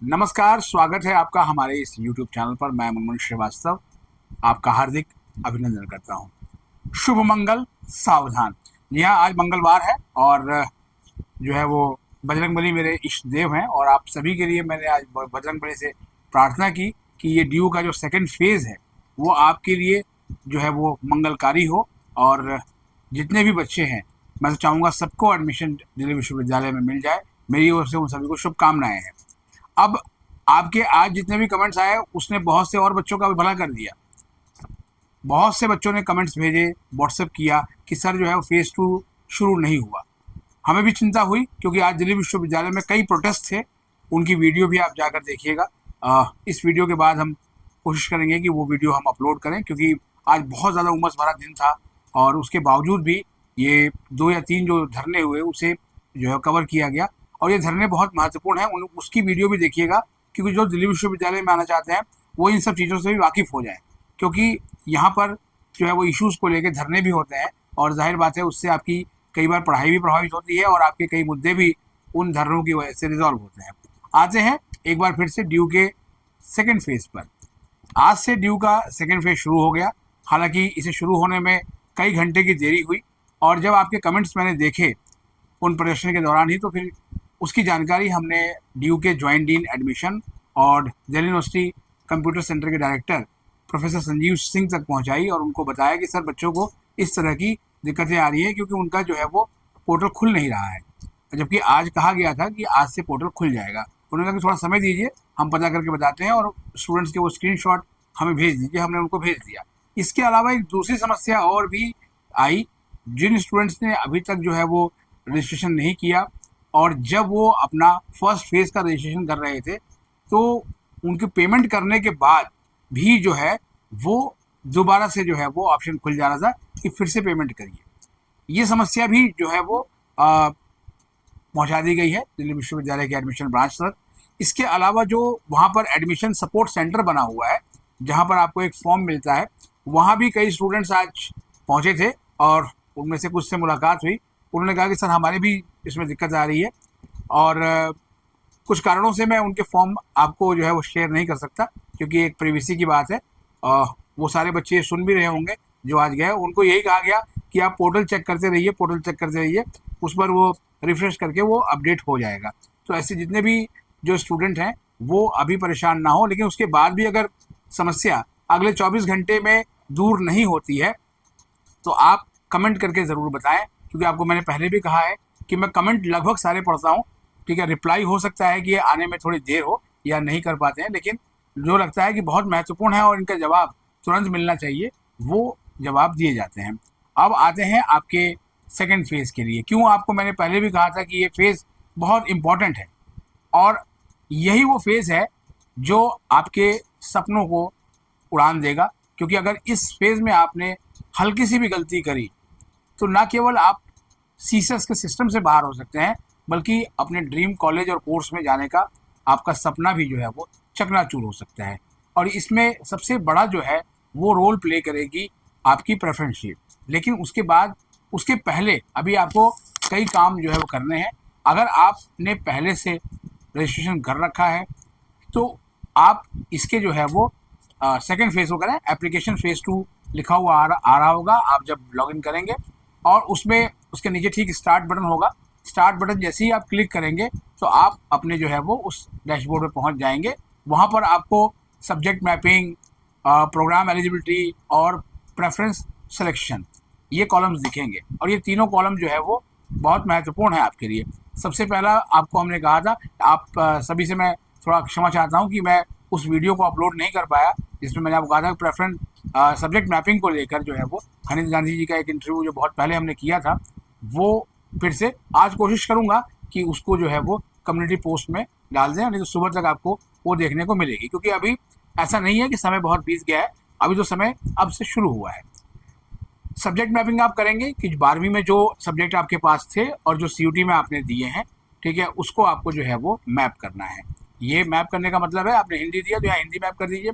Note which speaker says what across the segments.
Speaker 1: नमस्कार, स्वागत है आपका हमारे इस YouTube चैनल पर। मैं मनमोहन श्रीवास्तव आपका हार्दिक अभिनंदन करता हूँ। शुभ मंगल, सावधान। जी हाँ, आज मंगलवार है और जो है वो बजरंगबली मेरे इष्ट देव हैं और आप सभी के लिए मैंने आज बजरंगबली से प्रार्थना की कि ये ड्यू का जो सेकंड फेज है वो आपके लिए जो है वो मंगलकारी हो। और जितने भी बच्चे हैं मैं तो चाहूँगा सबको एडमिशन दिल्ली विश्वविद्यालय में मिल जाए। मेरी ओर से उन सभी को शुभकामनाएं हैं। अब आपके आज जितने भी कमेंट्स आए उसने बहुत से और बच्चों का भी भला कर दिया। बहुत से बच्चों ने कमेंट्स भेजे, व्हाट्सएप किया कि सर जो है वो फेज़ 2 शुरू नहीं हुआ। हमें भी चिंता हुई क्योंकि आज दिल्ली विश्वविद्यालय में कई प्रोटेस्ट थे। उनकी वीडियो भी आप जाकर देखिएगा। इस वीडियो के बाद हम कोशिश करेंगे कि वो वीडियो हम अपलोड करें क्योंकि आज बहुत ज़्यादा उमस भरा दिन था और उसके बावजूद भी ये 2 या 3 जो धरने हुए उसे जो है कवर किया गया। और ये धरने बहुत महत्वपूर्ण हैं, उसकी वीडियो भी देखिएगा क्योंकि जो दिल्ली विश्वविद्यालय में आना चाहते हैं वो इन सब चीज़ों से भी वाकिफ़ हो जाएं क्योंकि यहाँ पर जो है वो इश्यूज़ को लेके धरने भी होते हैं और जाहिर बात है उससे आपकी कई बार पढ़ाई भी प्रभावित होती है और आपके कई मुद्दे भी उन धरनों की वजह से रिजॉल्व होते हैं। आते हैं एक बार फिर से ड्यू के सेकेंड फेज पर। आज से ड्यू का सेकेंड फेज शुरू हो गया। हालांकि इसे शुरू होने में कई घंटे की देरी हुई और जब आपके कमेंट्स मैंने देखे उन प्रदर्शन के दौरान ही तो फिर उसकी जानकारी हमने ड्यू के ज्वाइंट डीन एडमिशन और दिल्ली यूनिवर्सिटी कंप्यूटर सेंटर के डायरेक्टर प्रोफेसर संजीव सिंह तक पहुंचाई और उनको बताया कि सर बच्चों को इस तरह की दिक्कतें आ रही हैं क्योंकि उनका जो है वो पोर्टल खुल नहीं रहा है, जबकि आज कहा गया था कि आज से पोर्टल खुल जाएगा। उन्होंने कहा कि थोड़ा समय दीजिए, हम पता करके बताते हैं और स्टूडेंट्स के वो स्क्रीनशॉट हमें भेज दीजिए। हमने उनको भेज दिया। इसके अलावा एक दूसरी समस्या और भी आई। जिन स्टूडेंट्स ने अभी तक जो है वो रजिस्ट्रेशन नहीं किया और जब वो अपना फर्स्ट फेज़ का रजिस्ट्रेशन कर रहे थे तो उनके पेमेंट करने के बाद भी जो है वो दोबारा से जो है वो ऑप्शन खुल जा रहा था कि फिर से पेमेंट करिए। ये समस्या भी जो है वो पहुंचा दी गई है दिल्ली विश्वविद्यालय के एडमिशन ब्रांच तक। इसके अलावा जो वहाँ पर एडमिशन सपोर्ट सेंटर बना हुआ है जहाँ पर आपको एक फॉर्म मिलता है, वहाँ भी कई स्टूडेंट्स आज पहुँचे थे और उनमें से कुछ से मुलाकात हुई। उन्होंने कहा कि सर हमारे भी इसमें दिक्कत आ रही है और कुछ कारणों से मैं उनके फॉर्म आपको जो है वो शेयर नहीं कर सकता क्योंकि एक प्रिवेसी की बात है। वो सारे बच्चे सुन भी रहे होंगे जो आज गए, उनको यही कहा गया कि आप पोर्टल चेक करते रहिए, पोर्टल चेक करते रहिए, उस पर वो रिफ्रेश करके वो अपडेट हो जाएगा। तो ऐसे जितने भी जो स्टूडेंट हैं वो अभी परेशान ना हो, लेकिन उसके बाद भी अगर समस्या अगले 24 घंटे में दूर नहीं होती है तो आप कमेंट करके ज़रूर बताएं क्योंकि आपको मैंने पहले भी कहा है कि मैं कमेंट लगभग सारे पढ़ता हूँ। ठीक है, रिप्लाई हो सकता है कि ये आने में थोड़ी देर हो या नहीं कर पाते हैं, लेकिन जो लगता है कि बहुत महत्वपूर्ण है और इनका जवाब तुरंत मिलना चाहिए वो जवाब दिए जाते हैं। अब आते हैं आपके सेकंड फेज़ के लिए। क्यों आपको मैंने पहले भी कहा था कि ये फेज़ बहुत इम्पॉर्टेंट है और यही वो फेज़ है जो आपके सपनों को उड़ान देगा क्योंकि अगर इस फेज़ में आपने हल्की सी भी गलती करी तो ना केवल आप सीसेस के सिस्टम से बाहर हो सकते हैं बल्कि अपने ड्रीम कॉलेज और कोर्स में जाने का आपका सपना भी जो है वो चकनाचूर हो सकता है। और इसमें सबसे बड़ा जो है वो रोल प्ले करेगी आपकी प्रेफरेंस शीट। लेकिन उसके बाद उसके पहले अभी आपको कई काम जो है वो करने हैं। अगर आपने पहले से रजिस्ट्रेशन कर रखा है तो आप इसके जो है वो सेकेंड फेज़ को करें। एप्लीकेशन फेज़ 2 लिखा हुआ आ रहा होगा आप जब लॉगिन करेंगे और उसमें उसके नीचे ठीक स्टार्ट बटन होगा। स्टार्ट बटन जैसे ही आप क्लिक करेंगे तो आप अपने जो है वो उस डैशबोर्ड पे पहुंच जाएंगे। वहाँ पर आपको सब्जेक्ट मैपिंग, प्रोग्राम एलिजिबिलिटी और प्रेफरेंस सिलेक्शन ये कॉलम्स दिखेंगे और ये तीनों कॉलम जो है वो बहुत महत्वपूर्ण है आपके लिए। सबसे पहला आपको हमने कहा था, आप सभी से मैं थोड़ा क्षमा चाहता हूँ कि मैं उस वीडियो को अपलोड नहीं कर पाया जिसमें मैंने आपको कहा था प्रेफरेंस सब्जेक्ट मैपिंग को लेकर जो है वो खनिज गांधी जी का एक इंटरव्यू जो बहुत पहले हमने किया था वो फिर से आज कोशिश करूँगा कि उसको जो है वो कम्युनिटी पोस्ट में डाल दें, नहीं तो सुबह तक आपको वो देखने को मिलेगी क्योंकि अभी ऐसा नहीं है कि समय बहुत बीत गया है, अभी तो समय अब से शुरू हुआ है। सब्जेक्ट मैपिंग आप करेंगे कि 12वीं में जो सब्जेक्ट आपके पास थे और जो CUT में आपने दिए हैं, ठीक है, उसको आपको जो है वो मैप करना है। ये मैप करने का मतलब है आपने हिंदी दिया तो यहाँ हिंदी मैप कर दीजिए,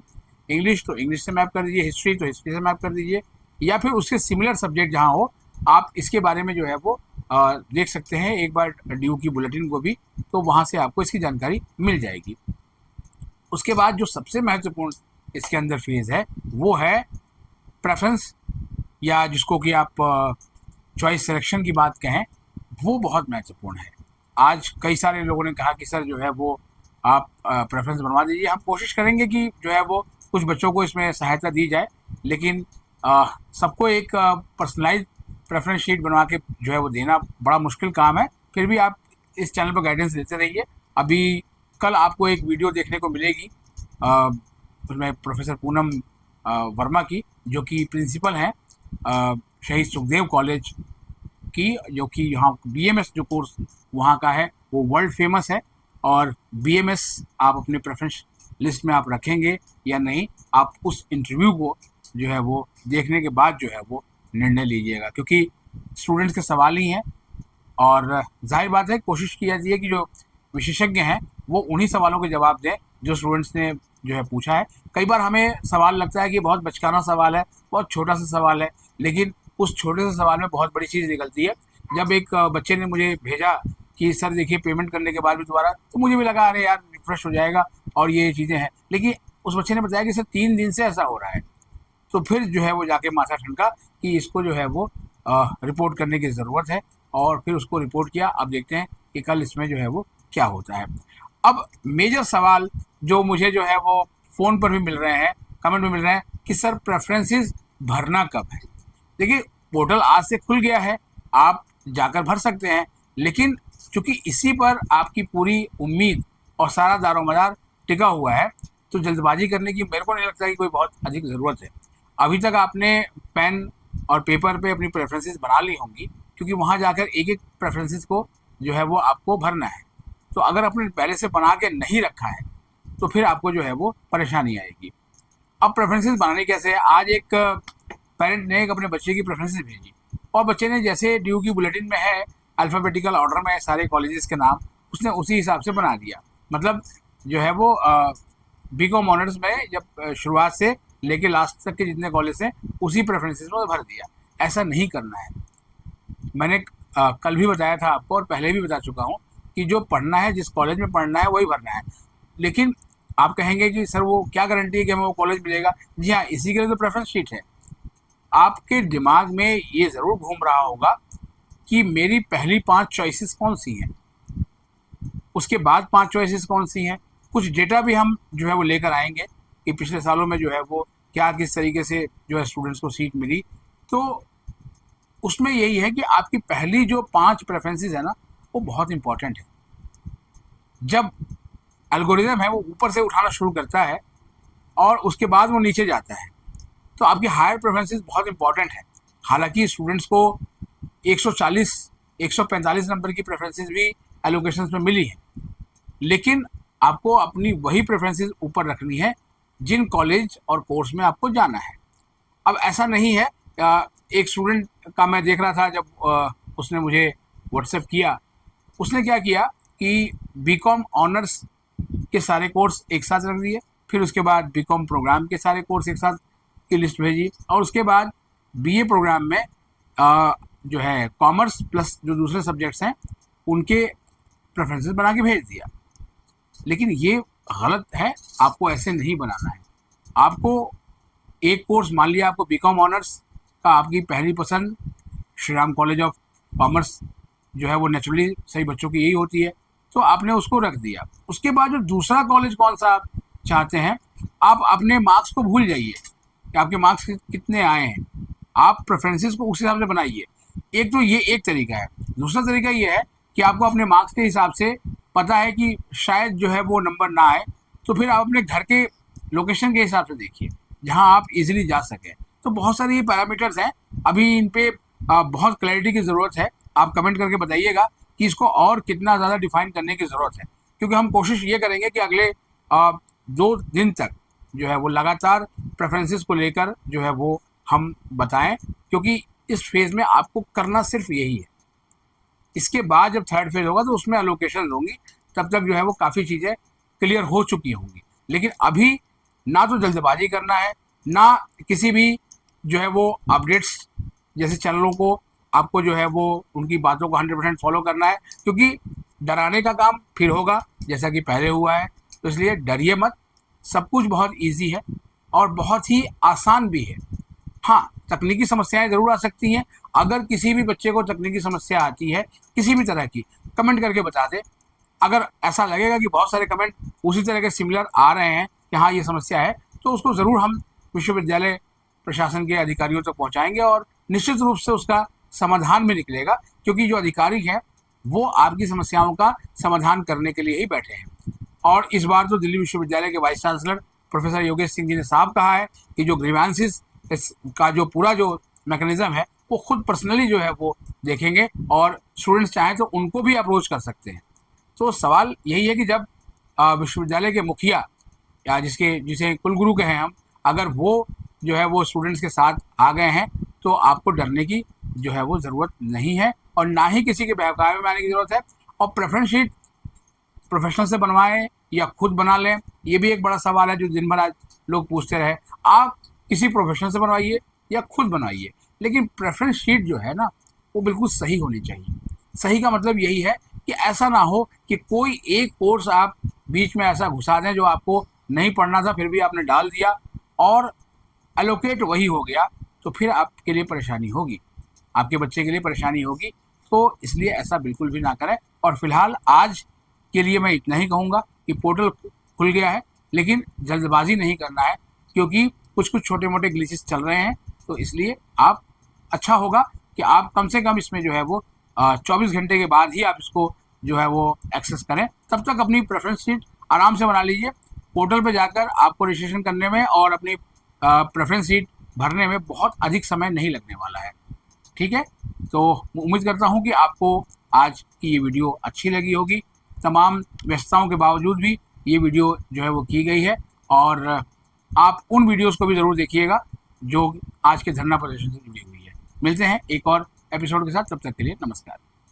Speaker 1: इंग्लिश तो इंग्लिश से मैप कर दीजिए, हिस्ट्री तो हिस्ट्री से मैप कर दीजिए या फिर उसके सिमिलर सब्जेक्ट जहाँ हो आप इसके बारे में जो है वो देख सकते हैं एक बार ड्यू की बुलेटिन को भी, तो वहाँ से आपको इसकी जानकारी मिल जाएगी। उसके बाद जो सबसे महत्वपूर्ण इसके अंदर फेज़ है वो है प्रेफरेंस, या जिसको कि आप चॉइस सिलेक्शन की बात कहें, वो बहुत महत्वपूर्ण है। आज कई सारे लोगों ने कहा कि सर जो है वो आप प्रेफरेंस बनवा दीजिए। हम कोशिश करेंगे कि जो है वो कुछ बच्चों को इसमें सहायता दी जाए, लेकिन सबको एक पर्सनलाइज प्रेफरेंस शीट बनवा के जो है वो देना बड़ा मुश्किल काम है। फिर भी आप इस चैनल पर गाइडेंस देते रहिए। अभी कल आपको एक वीडियो देखने को मिलेगी उसमें प्रोफेसर पूनम वर्मा की, जो कि प्रिंसिपल हैं शहीद सुखदेव कॉलेज की, जो कि यहाँ बीएमएस जो कोर्स वहाँ का है वो वर्ल्ड फेमस है। और बीएमएस आप अपने प्रेफरेंस लिस्ट में आप रखेंगे या नहीं, आप उस इंटरव्यू को जो है वो देखने के बाद जो है वो निर्णय लीजिएगा, क्योंकि स्टूडेंट्स के सवाल ही हैं। और जाहिर बात है कोशिश की जाती है कि जो विशेषज्ञ हैं वो उन्हीं सवालों के जवाब दें जो स्टूडेंट्स ने जो है पूछा है। कई बार हमें सवाल लगता है कि बहुत बचकाना सवाल है, बहुत छोटा सा सवाल है, लेकिन उस छोटे से सवाल में बहुत बड़ी चीज़ निकलती है। जब एक बच्चे ने मुझे भेजा कि सर देखिए पेमेंट करने के बाद भी दोबारा, तो मुझे भी लगा अरे यार रिफ्रेश हो जाएगा और ये चीज़ें हैं, लेकिन उस बच्चे ने बताया कि सर 3 दिन से ऐसा हो रहा है। तो फिर जो है वो जाके माथा ठनका कि इसको जो है वो रिपोर्ट करने की ज़रूरत है, और फिर उसको रिपोर्ट किया। अब देखते हैं कि कल इसमें जो है वो क्या होता है। अब मेजर सवाल जो मुझे जो है वो फ़ोन पर भी मिल रहे हैं, कमेंट में मिल रहे हैं कि सर प्रेफरेंसेस भरना कब है। देखिए पोर्टल आज से खुल गया है, आप जाकर भर सकते हैं, लेकिन चूँकि इसी पर आपकी पूरी उम्मीद और सारा दारोमदार टिका हुआ है, तो जल्दबाजी करने की मेरे को नहीं लगता कि कोई बहुत अधिक ज़रूरत है। अभी तक आपने पेन और पेपर पे अपनी प्रेफरेंसेस बना ली होंगी, क्योंकि वहाँ जाकर एक एक प्रेफरेंसेस को जो है वो आपको भरना है। तो अगर आपने पहले से बना के नहीं रखा है तो फिर आपको जो है वो परेशानी आएगी। अब प्रेफरेंसेस बनाने कैसे है, आज एक पेरेंट ने एक अपने बच्चे की प्रेफरेंसेस भेजी, और बच्चे ने जैसे ड्यू की बुलेटिन में है अल्फ़ाबेटिकल ऑर्डर में सारे कॉलेजेस के नाम, उसने उसी हिसाब से बना दिया। मतलब जो है वो बीकॉम ऑनर्स में जब शुरुआत से लेके लास्ट तक के जितने कॉलेज हैं उसी प्रेफरेंसेस में भर दिया। ऐसा नहीं करना है। मैंने कल भी बताया था आपको और पहले भी बता चुका हूँ कि जो पढ़ना है, जिस कॉलेज में पढ़ना है वही भरना है। लेकिन आप कहेंगे कि सर वो क्या गारंटी है कि हमें वो कॉलेज मिलेगा। जी हाँ, इसी के लिए तो प्रेफरेंस शीट है। आपके दिमाग में ये ज़रूर घूम रहा होगा कि मेरी पहली 5 चॉइसेस कौन सी हैं, उसके बाद 5 चॉइसेस कौन सी हैं। कुछ डेटा भी हम जो है वो लेकर आएंगे कि पिछले सालों में जो है वो क्या किस तरीके से जो है स्टूडेंट्स को सीट मिली। तो उसमें यही है कि आपकी पहली जो 5 प्रेफरेंसेस है ना, वो बहुत इंपॉर्टेंट है। जब एल्गोरिदम है वो ऊपर से उठाना शुरू करता है और उसके बाद वो नीचे जाता है, तो आपकी हायर प्रेफरेंसेस बहुत इंपॉर्टेंट है। हालांकि स्टूडेंट्स को 140 145 नंबर की प्रेफरेंसेस भी एलोकेशंस में मिली है, लेकिन आपको अपनी वही प्रेफरेंसेस ऊपर रखनी है जिन कॉलेज और कोर्स में आपको जाना है। अब ऐसा नहीं है, एक स्टूडेंट का मैं देख रहा था जब उसने मुझे व्हाट्सएप किया, उसने क्या किया कि बीकॉम ऑनर्स के सारे कोर्स एक साथ रख दिए, फिर उसके बाद बीकॉम प्रोग्राम के सारे कोर्स एक साथ की लिस्ट भेजी, और उसके बाद बीए प्रोग्राम में जो है कॉमर्स प्लस जो दूसरे सब्जेक्ट्स हैं उनके प्रेफरेंसेस बना के भेज दिया। लेकिन ये गलत है, आपको ऐसे नहीं बनाना है। आपको एक कोर्स, मान लिया आपको बीकॉम ऑनर्स का आपकी पहली पसंद Shri Ram college of commerce जो है वो नेचुरली सही बच्चों की यही होती है, तो आपने उसको रख दिया। उसके बाद जो दूसरा कॉलेज कौन सा आप चाहते हैं, आप अपने मार्क्स को भूल जाइए कि आपके मार्क्स कितने आए हैं, आप प्रेफरेंसेस को उस हिसाब से बनाइए। एक तो ये एक तरीका है। दूसरा तरीका ये है कि आपको अपने मार्क्स के हिसाब से पता है कि शायद जो है वो नंबर ना आए, तो फिर आप अपने घर के लोकेशन के हिसाब से देखिए जहां आप इजीली जा सकें। तो बहुत सारे ये पैरामीटर्स हैं, अभी इन पे बहुत क्लैरिटी की ज़रूरत है। आप कमेंट करके बताइएगा कि इसको और कितना ज़्यादा डिफाइन करने की ज़रूरत है, क्योंकि हम कोशिश ये करेंगे कि अगले 2 दिन तक जो है वो लगातार प्रेफरेंसेस को लेकर जो है वो हम बताएं, क्योंकि इस फेज़ में आपको करना सिर्फ यही है। इसके बाद जब थर्ड फेज़ होगा तो उसमें एलोकेशन होंगी, तब तक जो है वो काफ़ी चीज़ें क्लियर हो चुकी होंगी। लेकिन अभी ना तो जल्दबाजी करना है, ना किसी भी जो है वो अपडेट्स जैसे चैनलों को आपको जो है वो उनकी बातों को 100% फॉलो करना है, क्योंकि डराने का काम फिर होगा जैसा कि पहले हुआ है। तो इसलिए डरिए मत, सब कुछ बहुत ईजी है और बहुत ही आसान भी है। हाँ, तकनीकी समस्याएं ज़रूर आ सकती हैं। अगर किसी भी बच्चे को तकनीकी समस्या आती है किसी भी तरह की, कमेंट करके बता दें। अगर ऐसा लगेगा कि बहुत सारे कमेंट उसी तरह के सिमिलर आ रहे हैं कि हाँ ये समस्या है, तो उसको ज़रूर हम विश्वविद्यालय प्रशासन के अधिकारियों तक पहुंचाएंगे और निश्चित रूप से उसका समाधान भी निकलेगा, क्योंकि जो अधिकारी हैं वो आपकी समस्याओं का समाधान करने के लिए ही बैठे हैं। और इस बार तो दिल्ली विश्वविद्यालय के vice chancellor professor Yogesh Singh ji ने साफ कहा है कि जो ग्रीवांसेस का जो पूरा जो मैकेनिज्म है वो खुद पर्सनली जो है वो देखेंगे और स्टूडेंट्स चाहें तो उनको भी अप्रोच कर सकते हैं। तो सवाल यही है कि जब विश्वविद्यालय के मुखिया या जिसे कुलगुरु कहें हम, अगर वो जो है वो स्टूडेंट्स के साथ आ गए हैं तो आपको डरने की जो है वो ज़रूरत नहीं है और ना ही किसी के बहकावे में आने की ज़रूरत है। और प्रेफरेंस शीट प्रोफेशनल से बनवाएं या खुद बना लें, ये भी एक बड़ा सवाल है जो दिन भर आज लोग पूछते रहे। आप किसी प्रोफेशनल से बनवाइए या खुद बनवाइए, लेकिन प्रेफरेंस शीट जो है ना वो बिल्कुल सही होनी चाहिए। सही का मतलब यही है कि ऐसा ना हो कि कोई एक कोर्स आप बीच में ऐसा घुसा दें जो आपको नहीं पढ़ना था फिर भी आपने डाल दिया और एलोकेट वही हो गया, तो फिर आपके लिए परेशानी होगी, आपके बच्चे के लिए परेशानी होगी। तो इसलिए ऐसा बिल्कुल भी ना करें। और फिलहाल आज के लिए मैं इतना ही कहूँगा कि पोर्टल खुल गया है, लेकिन जल्दबाजी नहीं करना है क्योंकि कुछ कुछ छोटे मोटे ग्लिचेस चल रहे हैं। तो इसलिए आप अच्छा होगा कि आप कम से कम इसमें जो है वो 24 घंटे के बाद ही आप इसको जो है वो एक्सेस करें। तब तक अपनी प्रेफरेंस शीट आराम से बना लीजिए। पोर्टल पे जाकर आपको रजिस्ट्रेशन करने में और अपनी प्रेफरेंस शीट भरने में बहुत अधिक समय नहीं लगने वाला है। ठीक है, तो उम्मीद करता हूँ कि आपको आज की ये वीडियो अच्छी लगी होगी। तमाम व्यस्तताओं के बावजूद भी ये वीडियो जो है वो की गई है और आप उन वीडियोस को भी ज़रूर देखिएगा जो आज के धरना प्रदर्शन से जुड़ी हुई है। मिलते हैं एक और एपिसोड के साथ, तब तक के लिए नमस्कार।